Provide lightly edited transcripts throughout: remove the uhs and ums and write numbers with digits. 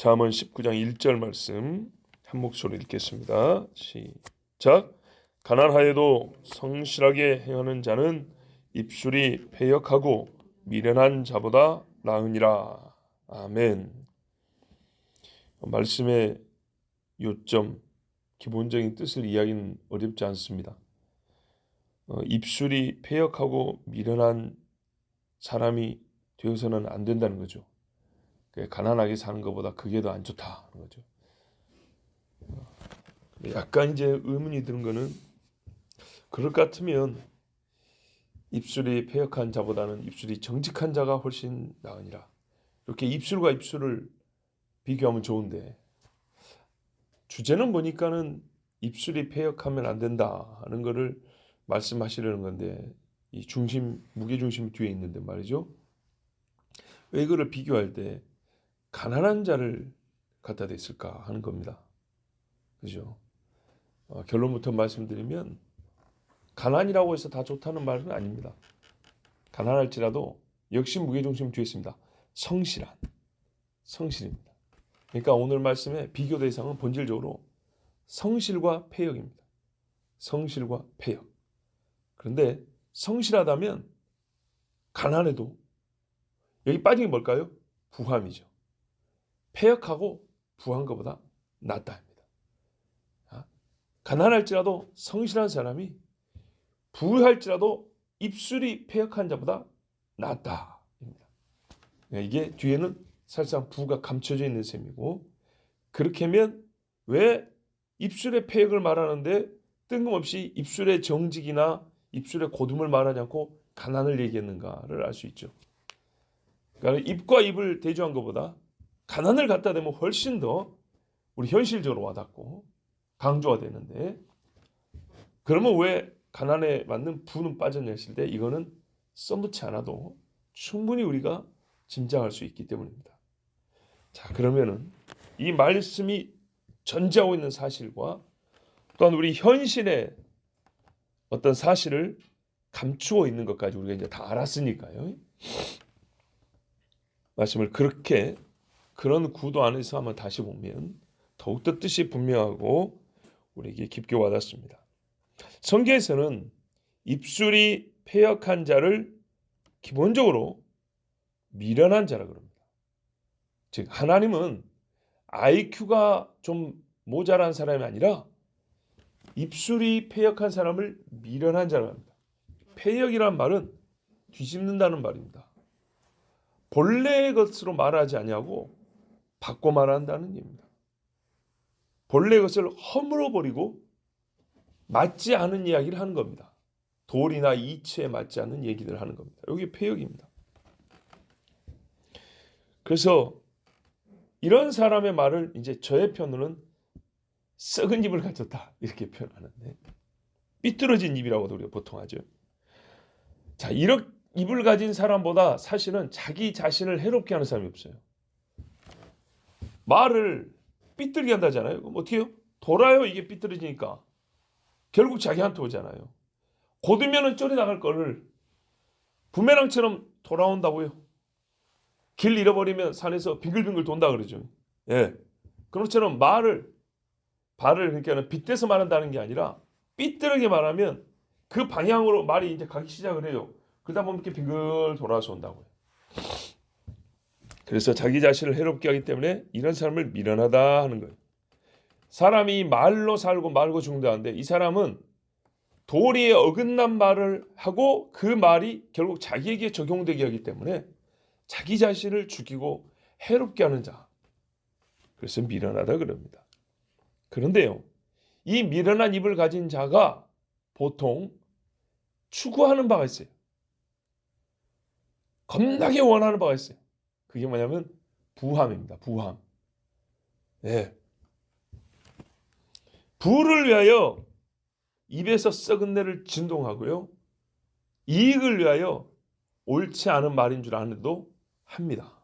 잠언 19장 1절 말씀 한 목소리 읽겠습니다. 시작. 가난하여도 성실하게 행하는 자는 입술이 패역하고 미련한 자보다 나으니라. 아멘. 말씀의 요점, 기본적인 뜻을 이야기는 어렵지 않습니다. 입술이 패역하고 미련한 사람이 되어서는 안 된다는 거죠. 가난하게 사는 것보다 그게 더 안 좋다는 거죠. 약간 이제 의문이 드는 거는, 그럴 것 같으면 입술이 패역한 자보다는 입술이 정직한 자가 훨씬 나으니라. 이렇게 입술과 입술을 비교하면 좋은데, 주제는 보니까는 입술이 패역하면 안 된다 하는 것을 말씀하시려는 건데, 이 무게중심이 뒤에 있는데 말이죠. 왜 이거를 비교할 때 가난한 자를 갖다 댔을까 하는 겁니다. 그죠? 결론부터 말씀드리면, 가난이라고 해서 다 좋다는 말은 아닙니다. 가난할지라도 역시 무게중심 뒤에 있습니다. 성실입니다. 그러니까 오늘 말씀의 비교 대상은 본질적으로 성실과 패역입니다. 성실과 패역. 그런데 성실하다면 가난해도, 여기 빠진 게 뭘까요? 부함이죠. 패역하고 부한 것보다 낫다 합니다. 가난할지라도 성실한 사람이, 부할지라도 입술이 패역한 자보다 낫다. 이게 뒤에는 사실상 부가 감춰져 있는 셈이고, 그렇게 하면 왜 입술의 패역을 말하는데 뜬금없이 입술의 정직이나 입술의 고둠을 말하지 않고 가난을 얘기했는가를 알 수 있죠. 그러니까 입과 입을 대조한 것보다 가난을 갖다 대면 훨씬 더 우리 현실적으로 와닿고 강조가 되는데, 그러면 왜 가난에 맞는 부는 빠졌냐 했을 때 이거는 써놓지 않아도 충분히 우리가 짐작할 수 있기 때문입니다. 자, 그러면은 이 말씀이 전제하고 있는 사실과 또한 우리 현실의 어떤 사실을 감추어 있는 것까지 우리가 이제 다 알았으니까요. 말씀을 그런 구도 안에서 한번 다시 보면 더욱더 뜻이 분명하고 우리에게 깊게 와닿습니다. 성경에서는 입술이 패역한 자를 기본적으로 미련한 자라 그럽니다. 즉 하나님은 IQ가 좀 모자란 사람이 아니라 입술이 패역한 사람을 미련한 자라 합니다. 패역이란 말은 뒤집는다는 말입니다. 본래의 것으로 말하지 아니하고 바꿔 말한다는 얘기입니다. 본래의 것을 허물어 버리고 맞지 않은 이야기를 하는 겁니다. 도리나 이치에 맞지 않는 얘기를 하는 겁니다. 여기 패역입니다. 그래서 이런 사람의 말을 이제 저의 편으로는 썩은 입을 가졌다 이렇게 표현하는데, 삐뚤어진 입이라고도 우리가 보통 하죠. 자, 이런 입을 가진 사람보다 사실은 자기 자신을 해롭게 하는 사람이 없어요. 말을 삐뚤게 한다잖아요. 그럼 어떻게 해요? 돌아요. 이게 삐뚤어지니까 결국 자기한테 오잖아요. 곧으면은 쫄이 나갈 거를 부메랑처럼 돌아온다고요. 길 잃어버리면 산에서 빙글빙글 돈다 그러죠. 예. 그런 것처럼 발을 그러니까 빗대서 말한다는 게 아니라 삐뚤게 말하면 그 방향으로 말이 이제 가기 시작을 해요. 그러다 보면 이렇게 빙글 돌아서 온다고요. 그래서 자기 자신을 해롭게 하기 때문에 이런 사람을 미련하다 하는 거예요. 사람이 말로 살고 말고 죽는다는데, 이 사람은 도리에 어긋난 말을 하고 그 말이 결국 자기에게 적용되게 하기 때문에 자기 자신을 죽이고 해롭게 하는 자. 그래서 미련하다 그럽니다. 그런데요, 이 미련한 입을 가진 자가 보통 추구하는 바가 있어요. 겁나게 원하는 바가 있어요. 그게 뭐냐면 부함입니다. 부함. 네. 부를 위하여 입에서 썩은 내를 진동하고요, 이익을 위하여 옳지 않은 말인 줄 아는데도 합니다.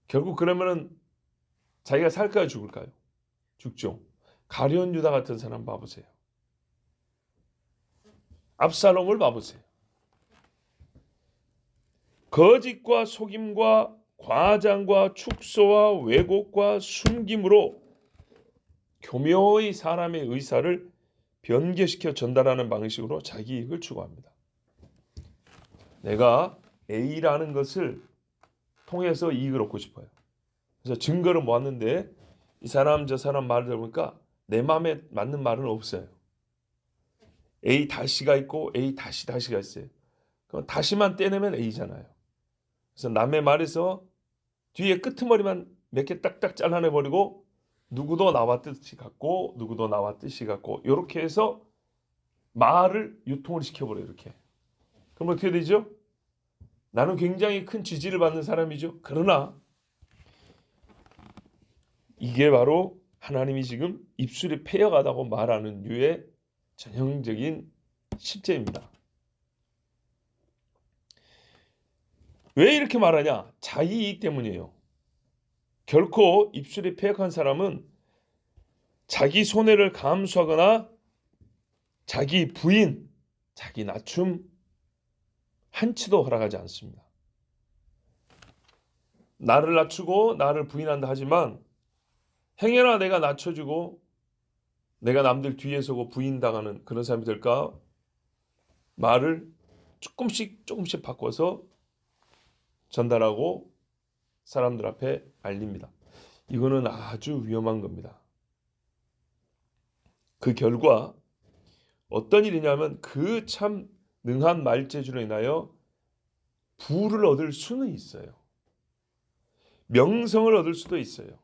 결국 그러면은 자기가 살까요, 죽을까요? 죽죠. 가룟 유다 같은 사람 봐보세요. 압살롬을 봐보세요. 거짓과 속임과 과장과 축소와 왜곡과 숨김으로 교묘히 사람의 의사를 변개시켜 전달하는 방식으로 자기 이익을 추구합니다. 내가 A라는 것을 통해서 이익을 얻고 싶어요. 그래서 증거를 모았는데 이 사람 저 사람 말을 들어보니까 내 마음에 맞는 말은 없어요. A 다시가 있고 A 다시가 있어요. 그럼 다시만 떼내면 A잖아요. 그래서 남의 말에서 뒤에 끄트머리만 몇 개 딱딱 잘라내버리고 누구도 나와 뜻이 같고 누구도 나와 뜻이 같고 이렇게 해서 말을 유통을 시켜버려요. 이렇게. 그럼 어떻게 되죠? 나는 굉장히 큰 지지를 받는 사람이죠. 그러나 이게 바로 하나님이 지금 입술이 패여가다고 말하는 류의 전형적인 실제입니다. 왜 이렇게 말하냐? 자기 이익 때문이에요. 결코 입술이 패역한 사람은 자기 손해를 감수하거나 자기 부인, 자기 낮춤 한치도 허락하지 않습니다. 나를 낮추고 나를 부인한다 하지만 행여나 내가 낮춰주고 내가 남들 뒤에 서고 부인당하는 그런 사람이 될까? 말을 조금씩 바꿔서 전달하고 사람들 앞에 알립니다. 이거는 아주 위험한 겁니다. 그 결과 어떤 일이냐면 그 참 능한 말재주로 인하여 부를 얻을 수는 있어요. 명성을 얻을 수도 있어요.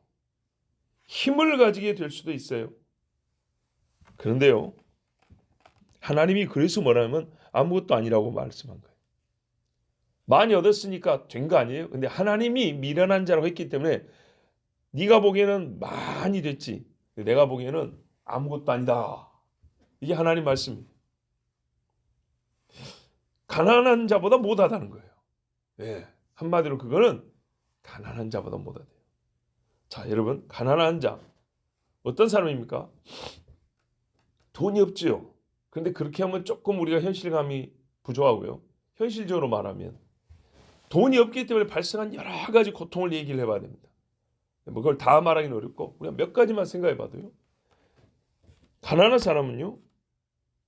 힘을 가지게 될 수도 있어요. 그런데요, 하나님이 그래서 뭐라면 아무것도 아니라고 말씀한 거예요. 많이 얻었으니까 된 거 아니에요? 근데 하나님이 미련한 자라고 했기 때문에 네가 보기에는 많이 됐지. 내가 보기에는 아무것도 아니다. 이게 하나님 말씀이에요. 가난한 자보다 못하다는 거예요. 네, 한마디로 그거는 가난한 자보다 못하대요. 자, 여러분, 가난한 자 어떤 사람입니까? 돈이 없지요. 그런데 그렇게 하면 조금 우리가 현실감이 부족하고요. 현실적으로 말하면 돈이 없기 때문에 발생한 여러 가지 고통을 얘기를 해봐야 됩니다. 뭐 그걸 다 말하기는 어렵고 우리가 몇 가지만 생각해봐도요. 가난한 사람은요.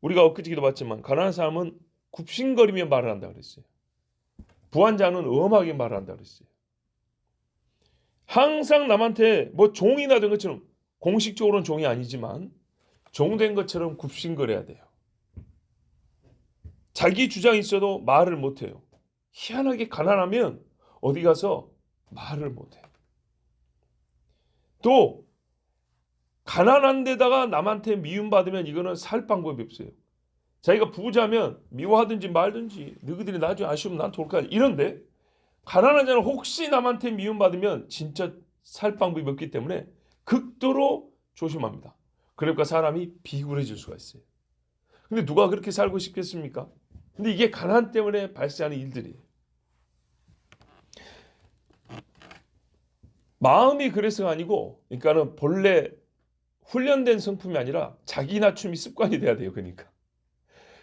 우리가 엊그저께도 봤지만 가난한 사람은 굽신거리며 말을 한다 그랬어요. 부한 자는 엄하게 말을 한다 그랬어요. 항상 남한테 뭐 종이나 된 것처럼 공식적으로는 종이 아니지만 종된 것처럼 굽신거려야 돼요. 자기 주장이 있어도 말을 못해요. 희한하게 가난하면 어디 가서 말을 못해요. 또 가난한 데다가 남한테 미움받으면 이거는 살 방법이 없어요. 자기가 부자면 미워하든지 말든지 너희들이 나중에 아쉬우면 나한테 올 거야. 이런데 가난한 자는 혹시 남한테 미움받으면 진짜 살 방법이 없기 때문에 극도로 조심합니다. 그러니까 사람이 비굴해질 수가 있어요. 근데 누가 그렇게 살고 싶겠습니까? 근데 이게 가난 때문에 발생하는 일들이에요. 마음이 그래서가 아니고 그러니까는 본래 훈련된 성품이 아니라 자기 낮춤이 습관이 돼야 돼요. 그러니까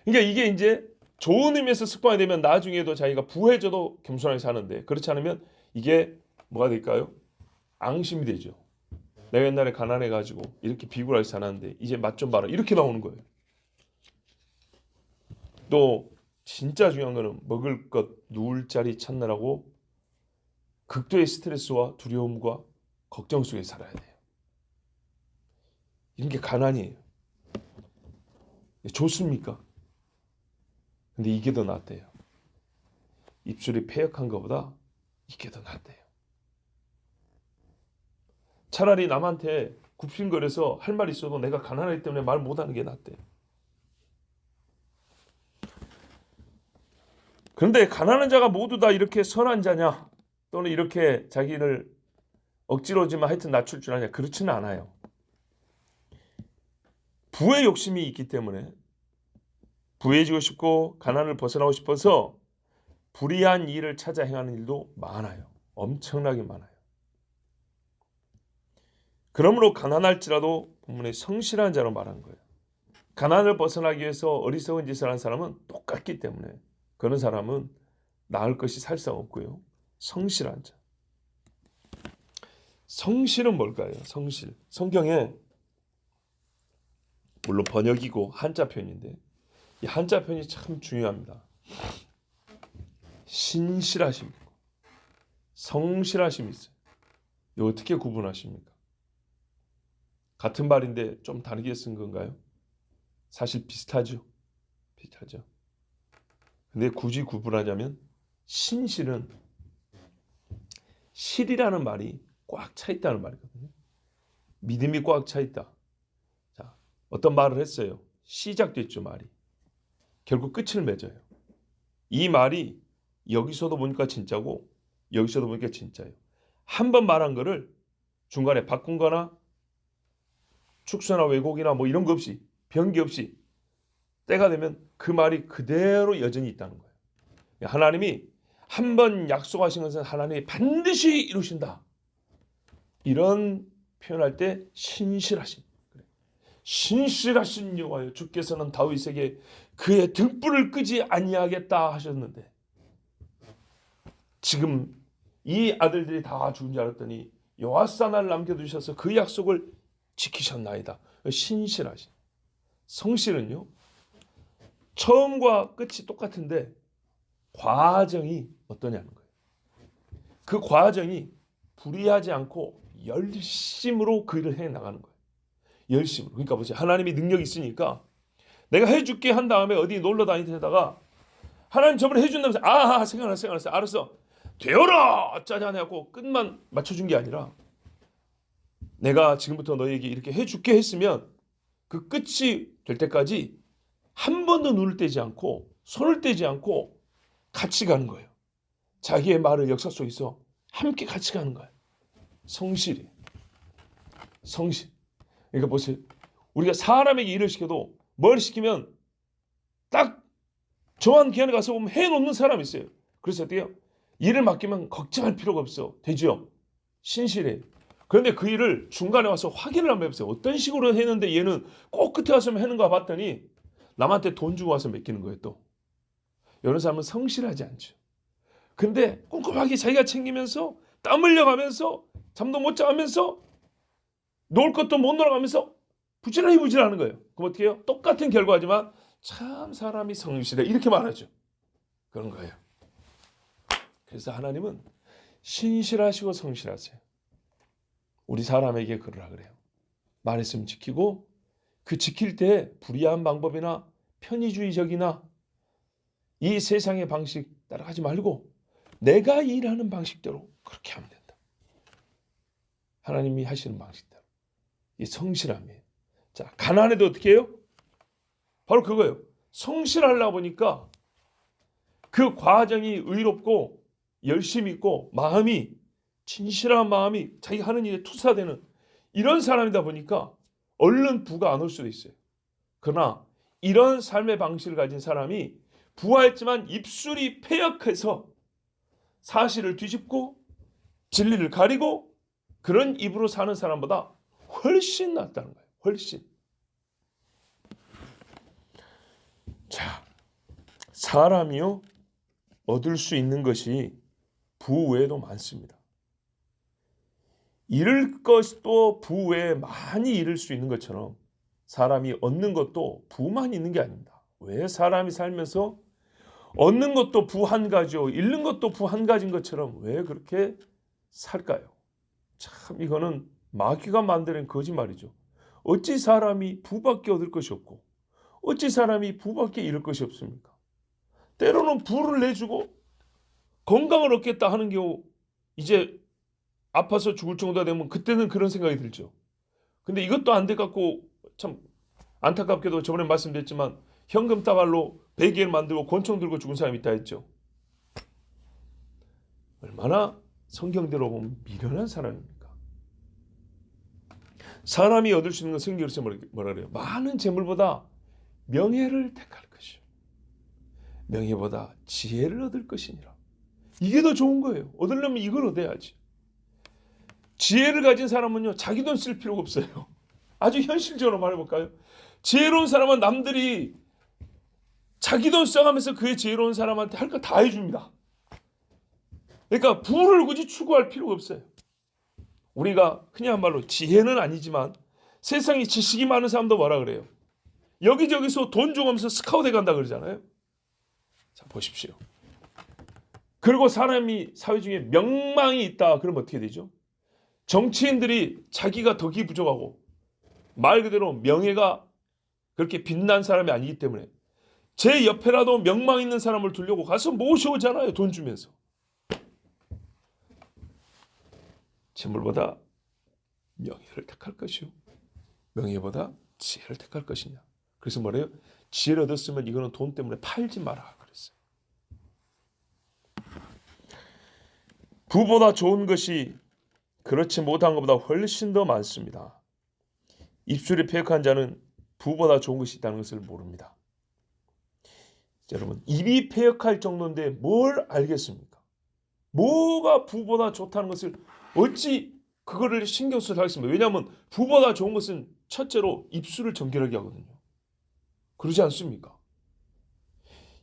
이게 이제 좋은 의미에서 습관이 되면 나중에도 자기가 부해져도 겸손하게 사는데 그렇지 않으면 이게 뭐가 될까요? 앙심이 되죠. 내가 옛날에 가난해가지고 이렇게 비굴하게 살았는데 이제 맛 좀 봐라. 이렇게 나오는 거예요. 또 진짜 중요한 거는 먹을 것, 누울 자리 찾느라고 극도의 스트레스와 두려움과 걱정 속에 살아야 돼요. 이런 게 가난이에요. 좋습니까? 근데 이게 더 낫대요. 입술이 패역한 것보다 이게 더 낫대요. 차라리 남한테 굽신거려서 할 말 있어도 내가 가난하기 때문에 말 못하는 게 낫대요. 그런데 가난한 자가 모두 다 이렇게 선한 자냐? 또는 이렇게 자기를 억지로지만 하여튼 낮출 줄 아냐? 그렇지는 않아요. 부의 욕심이 있기 때문에 부해지고 싶고 가난을 벗어나고 싶어서 불의한 일을 찾아 행하는 일도 많아요. 엄청나게 많아요. 그러므로 가난할지라도 본문에 성실한 자로 말한 거예요. 가난을 벗어나기 위해서 어리석은 짓을 하는 사람은 똑같기 때문에 그런 사람은 나을 것이 살상 없고요. 성실한 자. 성실은 뭘까요? 성실. 성경에 물론 번역이고 한자 표현인데 이 한자 표현이 참 중요합니다. 신실하심, 성실하심이 있어요. 이거 어떻게 구분하십니까? 같은 말인데 좀 다르게 쓴 건가요? 사실 비슷하죠. 비슷하죠. 근데 굳이 구분하자면 신실은 실이라는 말이 꽉 차 있다는 말이거든요. 믿음이 꽉 차 있다. 자, 어떤 말을 했어요. 시작됐죠, 말이. 결국 끝을 맺어요. 이 말이 여기서도 보니까 진짜고 여기서도 보니까 진짜예요. 한 번 말한 거를 중간에 바꾼 거나 축소나 왜곡이나 뭐 이런 거 없이 변기 없이 때가 되면 그 말이 그대로 여전히 있다는 거예요. 하나님이 한 번 약속하신 것은 하나님이 반드시 이루신다. 이런 표현할 때 신실하신, 신실하신 여호와여, 주께서는 다윗에게 그의 등불을 끄지 아니하겠다 하셨는데 지금 이 아들들이 다 죽은 줄 알았더니 요아사나를 남겨두셔서 그 약속을 지키셨나이다. 신실하신. 성실은요, 처음과 끝이 똑같은데 과정이 어떠냐는 거예요. 그 과정이 불의하지 않고 열심으로 그 일을 해나가는 거예요. 열심으로. 그러니까 보세요. 하나님이 능력이 있으니까 내가 해줄게 한 다음에 어디 놀러 다니다가 하나님 저번에 해준다면서 생각났어요. 알았어. 되어라! 짜잔 해갖고 끝만 맞춰준 게 아니라 내가 지금부터 너에게 이렇게 해줄게 했으면 그 끝이 될 때까지 한 번도 눈을 떼지 않고 손을 떼지 않고 같이 가는 거예요. 자기의 말을 역사 속에서 함께 같이 가는 거예요. 성실이. 성실. 그러니까 보세요. 우리가 사람에게 일을 시켜도 뭘 시키면 딱 정한 기한에 가서 보면 해놓는 사람이 있어요. 그래서 어때요? 일을 맡기면 걱정할 필요가 없어. 되죠? 신실해. 그런데 그 일을 중간에 와서 확인을 한번 해보세요. 어떤 식으로 했는데 얘는 꼭 끝에 와서 하는가 봤더니 남한테 돈 주고 와서 맡기는 거예요 또. 이런 사람은 성실하지 않죠. 근데 꼼꼼하게 자기가 챙기면서 땀 흘려가면서 잠도 못 자면서 놀 것도 못 놀아가면서 부지런히 하는 거예요. 그럼 어떻게 해요? 똑같은 결과지만 참 사람이 성실해 이렇게 말하죠. 그런 거예요. 그래서 하나님은 신실하시고 성실하세요. 우리 사람에게 그러라 그래요. 말했으면 지키고 그 지킬 때 불의한 방법이나 편의주의적이나 이 세상의 방식 따라가지 말고 내가 일하는 방식대로 그렇게 하면 된다. 하나님이 하시는 방식대로. 이 성실함이에요. 자, 가난해도 어떻게 해요? 바로 그거예요. 성실하려고 보니까 그 과정이 의롭고 열심히 있고 마음이 진실한 마음이 자기가 하는 일에 투사되는 이런 사람이다 보니까 얼른 부가 안 올 수도 있어요. 그러나 이런 삶의 방식을 가진 사람이 부하였지만 입술이 패역해서 사실을 뒤집고 진리를 가리고 그런 입으로 사는 사람보다 훨씬 낫다는 거예요. 훨씬. 자, 사람이요 얻을 수 있는 것이 부 외에도 많습니다. 잃을 것도 부 외에 많이 잃을 수 있는 것처럼 사람이 얻는 것도 부만 있는 게 아닙니다. 왜 사람이 살면서 얻는 것도 부 한 가지요, 잃는 것도 부 한 가지인 것처럼 왜 그렇게 살까요? 참 이거는 마귀가 만드는 거짓말이죠. 어찌 사람이 부밖에 얻을 것이 없고 어찌 사람이 부밖에 잃을 것이 없습니까? 때로는 부를 내주고 건강을 얻겠다 하는 경우 이제 아파서 죽을 정도가 되면 그때는 그런 생각이 들죠. 근데 이것도 안 돼 갖고 참 안타깝게도 저번에 말씀드렸지만 현금 따발로 베개를 만들고 권총 들고 죽은 사람이 있다 했죠. 얼마나 성경대로 보면 미련한 사람입니까? 사람이 얻을 수 있는 건 성경에서 뭐라 그래요? 많은 재물보다 명예를 택할 것이요. 명예보다 지혜를 얻을 것이니라. 이게 더 좋은 거예요. 얻으려면 이걸 얻어야지. 지혜를 가진 사람은요, 자기 돈 쓸 필요가 없어요. 아주 현실적으로 말해볼까요? 지혜로운 사람은 남들이 자기 돈 써가면서 그의 지혜로운 사람한테 할 거 다 해줍니다. 그러니까 부를 굳이 추구할 필요가 없어요. 우리가 흔히 한 말로 지혜는 아니지만 세상에 지식이 많은 사람도 뭐라 그래요? 여기저기서 돈 주면서 스카우트 간다 그러잖아요. 자, 보십시오. 그리고 사람이 사회 중에 명망이 있다 그러면 어떻게 되죠? 정치인들이 자기가 덕이 부족하고 말 그대로 명예가 그렇게 빛난 사람이 아니기 때문에 제 옆에라도 명망 있는 사람을 두려고 가서 모셔오잖아요. 돈 주면서. 재물보다 명예를 택할 것이요 명예보다 지혜를 택할 것이냐. 그래서 뭐래요? 지혜를 얻었으면 이거는 돈 때문에 팔지 마라 그랬어요. 부보다 좋은 것이 그렇지 못한 것보다 훨씬 더 많습니다. 입술이 패역한 자는 부보다 좋은 것이 있다는 것을 모릅니다. 여러분, 입이 패역할 정도인데 뭘 알겠습니까? 뭐가 부보다 좋다는 것을 어찌 그거를 신경 써서 하겠습니까? 왜냐하면 부보다 좋은 것은 첫째로 입술을 정결하게 하거든요. 그러지 않습니까?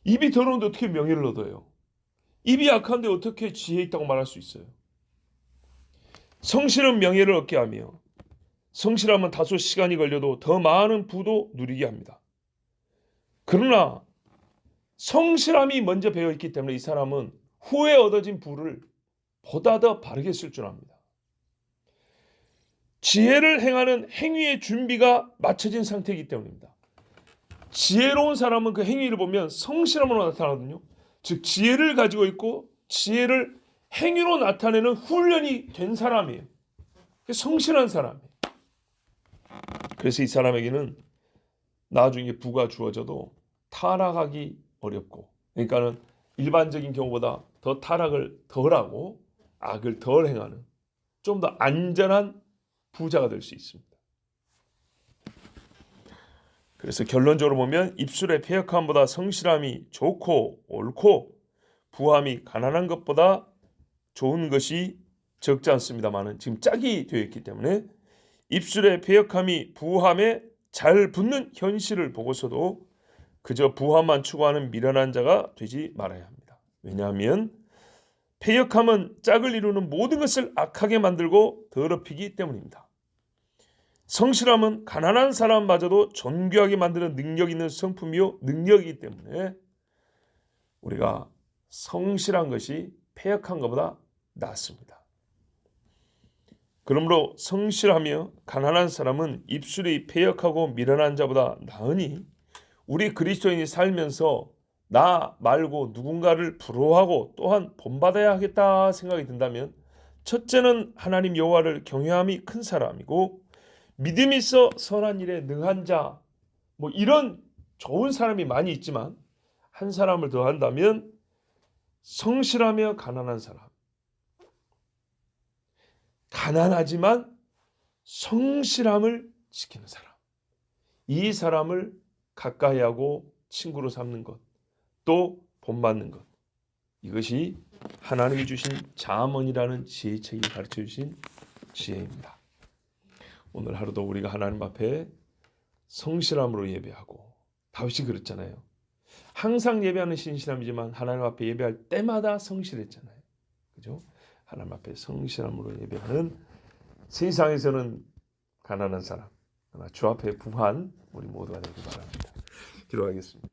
입이 더러운데 어떻게 명예를 얻어요? 입이 약한데 어떻게 지혜 있다고 말할 수 있어요? 성실은 명예를 얻게 하며 성실하면 다소 시간이 걸려도 더 많은 부도 누리게 합니다. 그러나 성실함이 먼저 배어 있기 때문에 이 사람은 후에 얻어진 부를 보다 더 바르게 쓸 줄 압니다. 지혜를 행하는 행위의 준비가 맞춰진 상태이기 때문입니다. 지혜로운 사람은 그 행위를 보면 성실함으로 나타나거든요. 즉 지혜를 가지고 있고 지혜를 행위로 나타내는 훈련이 된 사람이에요. 성실한 사람이에요. 그래서 이 사람에게는 나중에 부가 주어져도 타락하기 어렵고, 그러니까는 일반적인 경우보다 더 타락을 덜하고 악을 덜 행하는 좀 더 안전한 부자가 될 수 있습니다. 그래서 결론적으로 보면 입술의 패역함보다 성실함이 좋고 옳고 부함이 가난한 것보다 좋은 것이 적지 않습니다만은 지금 짝이 되어 있기 때문에 입술의 패역함이 부함에 잘 붙는 현실을 보고서도 그저 부함만 추구하는 미련한 자가 되지 말아야 합니다. 왜냐하면 패역함은 짝을 이루는 모든 것을 악하게 만들고 더럽히기 때문입니다. 성실함은 가난한 사람마저도 존귀하게 만드는 능력 있는 성품이요 능력이기 때문에 우리가 성실한 것이 패역한 것보다 낫습니다. 그러므로 성실하며 가난한 사람은 입술이 패역하고 미련한 자보다 나으니 우리 그리스도인이 살면서 나 말고 누군가를 부러워하고 또한 본받아야 하겠다 생각이 든다면 첫째는 하나님 여호와를 경외함이 큰 사람이고 믿음이 있어 선한 일에 능한 자, 뭐 이런 좋은 사람이 많이 있지만 한 사람을 더 한다면 성실하며 가난한 사람. 가난하지만 성실함을 지키는 사람. 이 사람을 가까이 하고 친구로 삼는 것, 또 본받는 것. 이것이 하나님이 주신 잠언이라는 지혜의 책이 가르쳐 주신 지혜입니다. 오늘 하루도 우리가 하나님 앞에 성실함으로 예배하고, 다윗이 그랬잖아요. 항상 예배하는 신실함이지만 하나님 앞에 예배할 때마다 성실했잖아요. 그죠? 하나님 앞에 성실함으로 예배하는 세상에서는 가난한 사람, 그러나 주 앞에 부한 우리 모두가 되길 바랍니다. 기도하겠습니다.